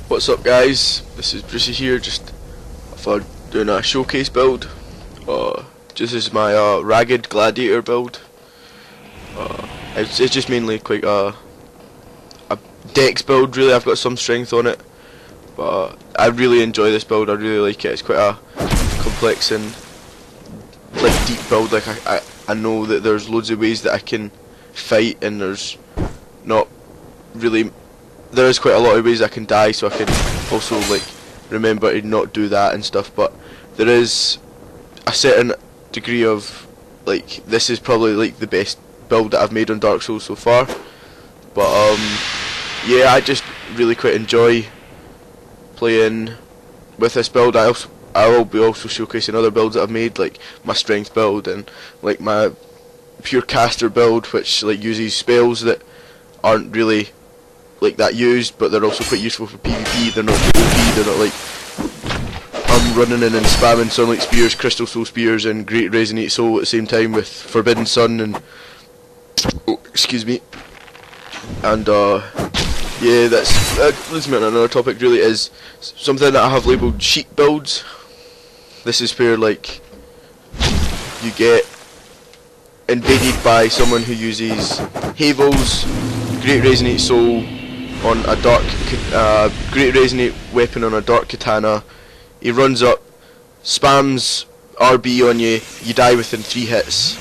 What's up guys, this is Brucie here, just for doing a showcase build. This is my ragged gladiator build. It's just mainly quite a dex build really. I've got some strength on it, but I really enjoy this build. I really like it. It's quite a complex and like deep build. Like I know that there's loads of ways that I can fight, and there's not really. There is quite a lot of ways I can die, so I can also like remember to not do that and stuff. But there is a certain degree of like, this is probably like the best build that I've made on Dark Souls so far. But yeah, I just really quite enjoy playing with this build. I will be also showcasing other builds that I've made, like my strength build and like my pure caster build, which like uses spells that aren't really like that used, but they're also quite useful for PvP. They're not OP, they're not like I'm running in and spamming Sunlight Spears, Crystal Soul Spears and Great Resonate Soul at the same time with Forbidden Sun and excuse me. And yeah, that leads me on another topic. Really is something that I have labelled cheat builds. This is where like you get invaded by someone who uses Havel's Great Resonate Soul on a dark Great Resonate weapon on a dark katana. He runs up, spams RB on you, you die within 3 hits,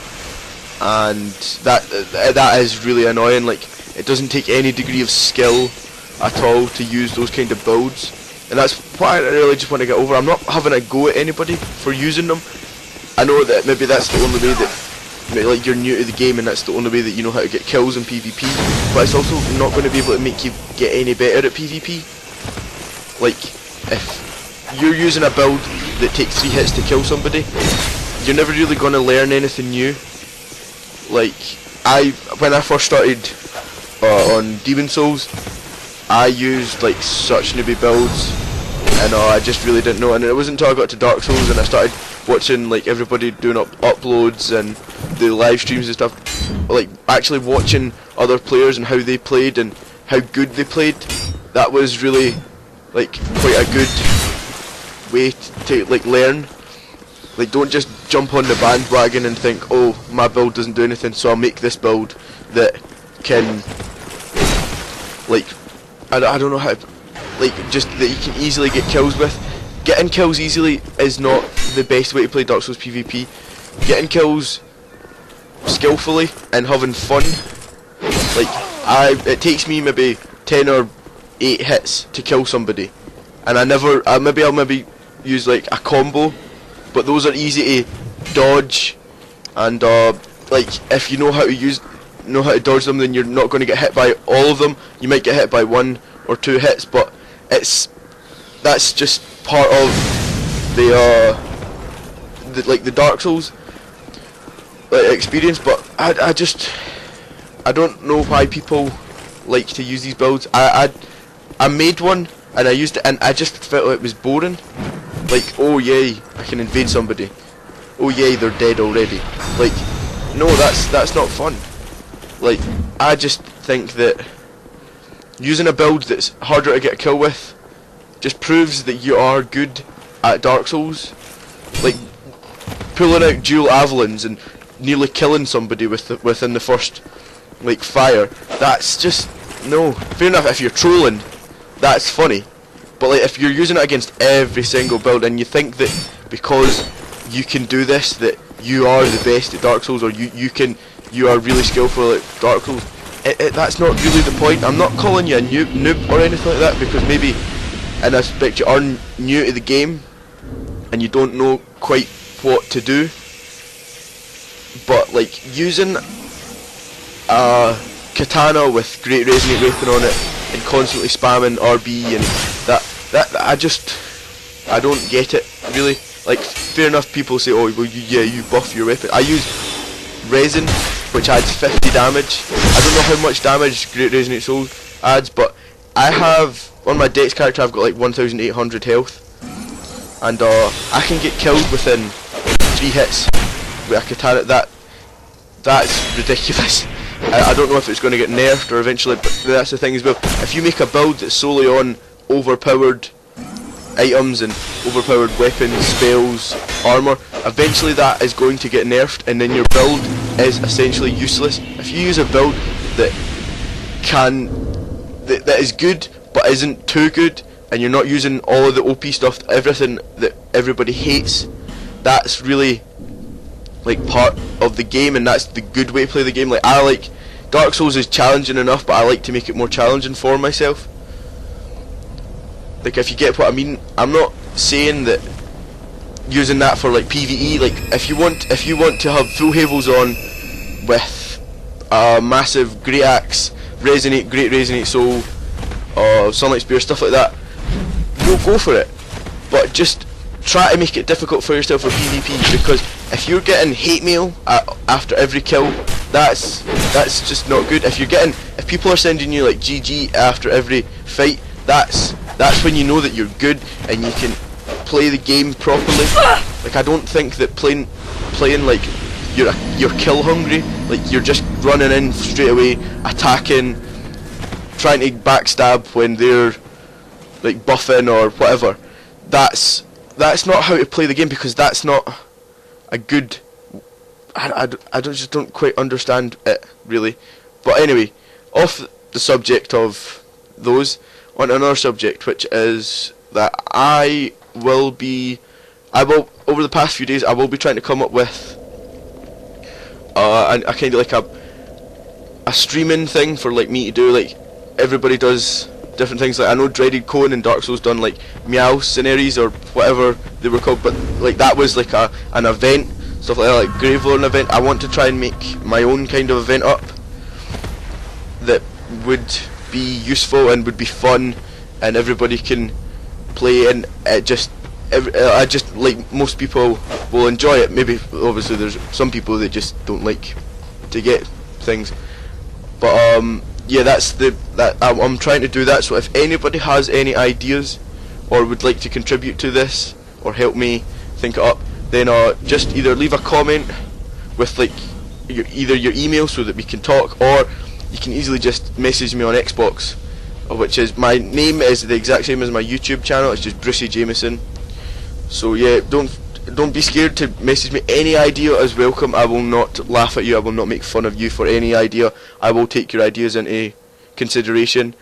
and that is really annoying. Like, it doesn't take any degree of skill at all to use those kind of builds, and that's what I really just want to get over. I'm not having a go at anybody for using them. I know that maybe that's the only way that like you're new to the game and that's the only way that you know how to get kills in PvP, but it's also not going to be able to make you get any better at PvP. Like, if you're using a build that takes 3 hits to kill somebody, you're never really going to learn anything new. Like, when I first started on Demon Souls, I used like such newbie builds, and I just really didn't know. And it wasn't until I got to Dark Souls and I started watching like everybody doing uploads and the live streams and stuff, like actually watching other players and how they played and how good they played. That was really like quite a good way to like learn. Like, don't just jump on the bandwagon and think, oh, my build doesn't do anything, so I'll make this build that can like I don't know how, like, just that you can easily get kills with. Getting kills easily is not the best way to play Dark Souls PvP. Getting kills skillfully and having fun, like it takes me maybe 10 or 8 hits to kill somebody, and I'll maybe use like a combo, but those are easy to dodge, and like if you know how to dodge them, then you're not going to get hit by all of them. You might get hit by 1 or 2 hits, but that's just part of the Dark Souls experience. But I don't know why people like to use these builds. I made one and I used it and I just felt it was boring. Like, oh yay, I can invade somebody. Oh yay, they're dead already. Like, no, that's not fun. Like, I just think that using a build that's harder to get a kill with just proves that you are good at Dark Souls. Like, pulling out dual Avalons and nearly killing somebody within the first like fire, that's just, no. Fair enough if you're trolling, that's funny, but like if you're using it against every single build and you think that because you can do this that you are the best at Dark Souls, or you are really skillful at Dark Souls, that's not really the point. I'm not calling you a noob or anything like that, because maybe in aspect you are new to the game and you don't know quite what to do, but like using a katana with Great Resonate weapon on it and constantly spamming RB and that I don't get it really. Like, fair enough, people say, oh well, you buff your weapon. I use resin, which adds 50 damage. I don't know how much damage Great Resonate Soul adds, but I have, on my Dex character, I've got like 1800 health, and I can get killed within 3 hits with a katana. That's ridiculous. I don't know if it's going to get nerfed or eventually, but that's the thing as well. If you make a build that's solely on overpowered items and overpowered weapons, spells, armor, eventually that is going to get nerfed, and then your build is essentially useless. If you use a build that is good but isn't too good, and you're not using all of the OP stuff, everything that everybody hates, that's really like part of the game, and that's the good way to play the game. Like, I like Dark Souls is challenging enough, but I like to make it more challenging for myself. Like, if you get what I mean, I'm not saying that using that for like PvE. Like, if you want to have full havels on with a massive great axe, great resonate soul, sunlight spear, stuff like that, go for it. But just try to make it difficult for yourself for PvP, because if you're getting hate mail after every kill, that's just not good. If people are sending you like GG after every fight, that's when you know that you're good and you can play the game properly. Like, I don't think that playing like you're kill hungry, like you're just running in straight away, attacking, trying to backstab when they're like buffing or whatever. That's not how to play the game, because that's not a good. I just don't quite understand it really. But anyway, off the subject of those, on another subject, which is that I will over the past few days I will be trying to come up with a kind of like a streaming thing for like me to do. Like, everybody does different things. Like, I know Dreaded Cone and Dark Souls done like Meow scenarios or whatever they were called, but like that was like an event, stuff like that, like Gravelorn event. I want to try and make my own kind of event up that would be useful and would be fun, and everybody can play, and I just like most people will enjoy it. Maybe obviously there's some people that just don't like to get things, but yeah, I'm trying to do that. So if anybody has any ideas or would like to contribute to this or help me think it up, then just either leave a comment with like either your email so that we can talk, or you can easily just message me on Xbox, which is, my name is the exact same as my YouTube channel. It's just Brucie Jamieson. So yeah, don't be scared to message me. Any idea is welcome. I will not laugh at you. I will not make fun of you for any idea. I will take your ideas into consideration,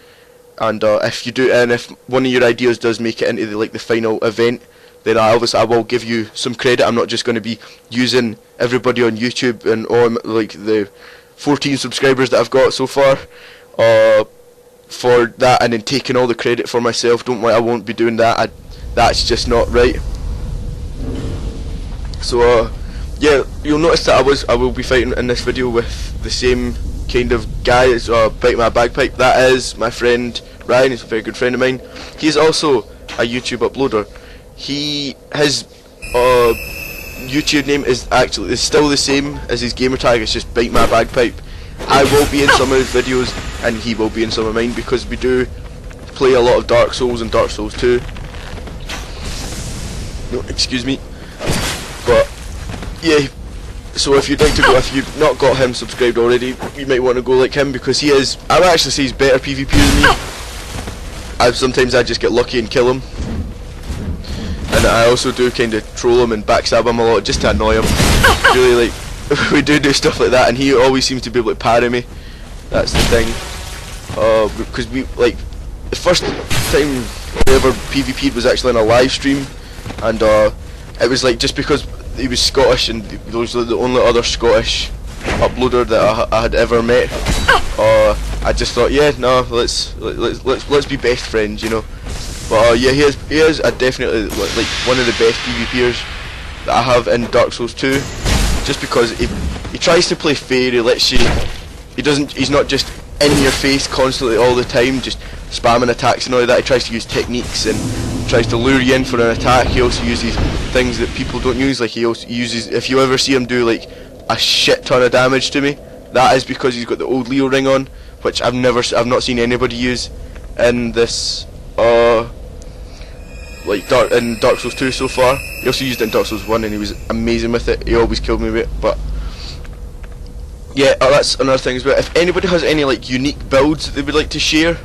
and if one of your ideas does make it into the final event, then I will give you some credit. I'm not just going to be using everybody on YouTube and all like the 14 subscribers that I've got so far for that, and then taking all the credit for myself. Don't worry, I won't be doing that. That's just not right. So yeah, you'll notice that I will be fighting in this video with the same kind of guy that's biting my bagpipe. That is my friend Ryan. He's a very good friend of mine. He's also a YouTube uploader. His YouTube name is still the same as his gamer tag. It's just Bite My Bagpipe. I will be in some of his videos, and he will be in some of mine, because we do play a lot of Dark Souls and Dark Souls 2. No, excuse me. But yeah, so if you'd like to go, if you've not got him subscribed already, you might want to go like him, because I would actually say he's better PvP'er than me. Sometimes I just get lucky and kill him. And I also do kind of troll him and backstab him a lot just to annoy him. Really, like, we do stuff like that, and he always seems to be able to parry me. That's the thing. Because the first time we ever PvP'd was actually on a live stream, and it was like, just because he was Scottish and he was the only other Scottish uploader that I had ever met, I just thought, yeah, no, let's be best friends, you know. But yeah, he is definitely like one of the best PvP'ers that I have in Dark Souls 2, just because he tries to play fair. He lets you. He's not just in your face constantly all the time, just spamming attacks and all that. He tries to use techniques and tries to lure you in for an attack. He also uses things that people don't use. Like, he also uses, if you ever see him do like a shit ton of damage to me, that is because he's got the old Leo ring on, which I've not seen anybody use in this in Dark Souls 2 so far. He also used it in Dark Souls 1 and he was amazing with it. He always killed me with it. But yeah, that's another thing as well. If anybody has any like unique builds that they would like to share,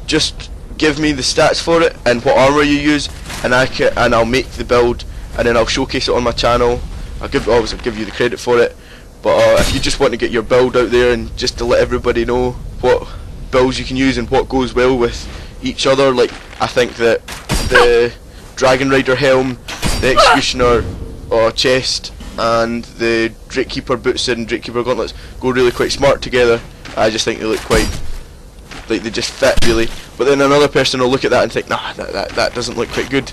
just give me the stats for it and what armor you use, and I'll make the build, and then I'll showcase it on my channel. I'll give you the credit for it. But if you just want to get your build out there and just to let everybody know what builds you can use and what goes well with each other, like I think that the Dragon Rider helm, the Executioner chest, and the Drakekeeper boots and Drakekeeper gauntlets go really quite smart together. I just think they look quite like they just fit really. But then another person will look at that and think, nah, that doesn't look quite good.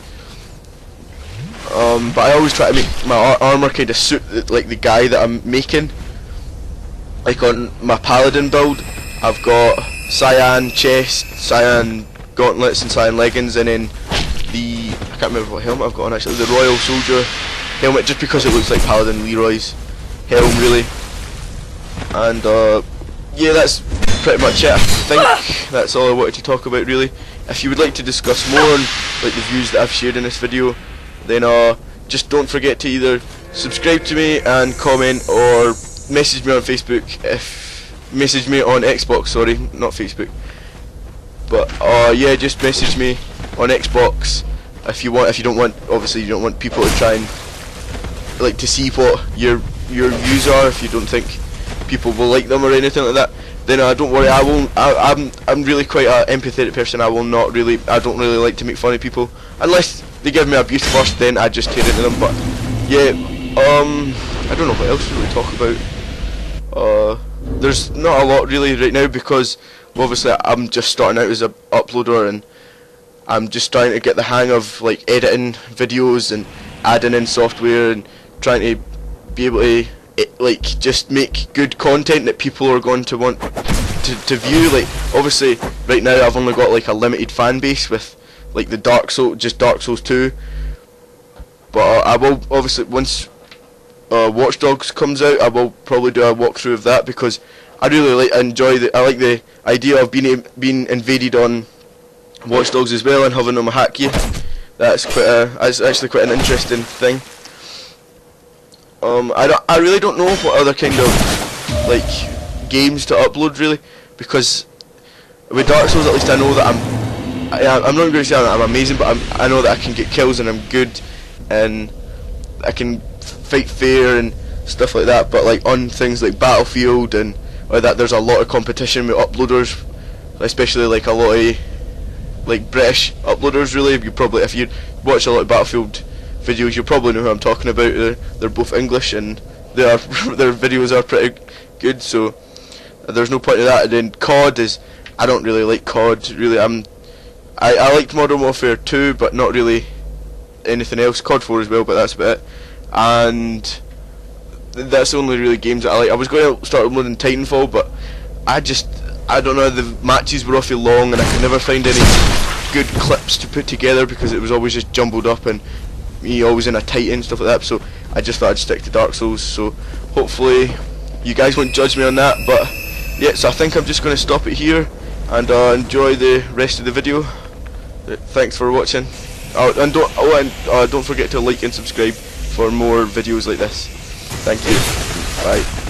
But I always try to make my armor kind of suit like the guy that I'm making. Like on my paladin build, I've got cyan chest, cyan gauntlets, and cyan leggings, and then I can't remember what helmet I've got on actually, the Royal Soldier helmet, just because it looks like Paladin Leroy's helm really. And yeah, that's pretty much it. I think that's all I wanted to talk about really. If you would like to discuss more on like the views that I've shared in this video, then just don't forget to either subscribe to me and comment, or message me on Facebook. Message me on Xbox, sorry, not Facebook. But yeah, just message me on Xbox if you want. If you don't want, obviously you don't want people to try and like to see what your views are. If you don't think people will like them or anything like that, then don't worry. I won't. I'm really quite an empathetic person. I don't really like to make fun of people unless they give me abuse first. Then I just tear into them. But yeah, I don't know what else to really talk about. There's not a lot really right now because obviously I'm just starting out as a uploader, and I'm just trying to get the hang of like editing videos and adding in software and trying to be able to like just make good content that people are going to want to view. Like obviously right now I've only got like a limited fan base with like the Dark Souls 2, but I will obviously, once Watch Dogs comes out, I will probably do a walkthrough of that, because I really enjoy the idea of being invaded on Watch Dogs as well and having them hack you. That's actually quite an interesting thing. I really don't know what other kind of like games to upload really, because with Dark Souls at least I know that I'm not going to say I'm amazing, but I know that I can get kills and I'm good and I can fight fair and stuff like that. But like on things like Battlefield and like that, there's a lot of competition with uploaders, especially like a lot of like British uploaders really. If you watch a lot of Battlefield videos, you probably know who I'm talking about. They're both English and their videos are pretty good, so there's no point to that. And then COD is, I don't really like COD really. I liked Modern Warfare 2, but not really anything else. COD 4 as well, but that's about it. And that's the only really games that I like. I was going to start uploading Titanfall, but I don't know, the matches were awfully long and I could never find any good clips to put together because it was always just jumbled up and me always in a Titan, stuff like that. So I just thought I'd stick to Dark Souls. So hopefully you guys won't judge me on that. But yeah, so I think I'm just going to stop it here and enjoy the rest of the video. Thanks for watching. And don't forget to like and subscribe for more videos like this. Thank you. Bye.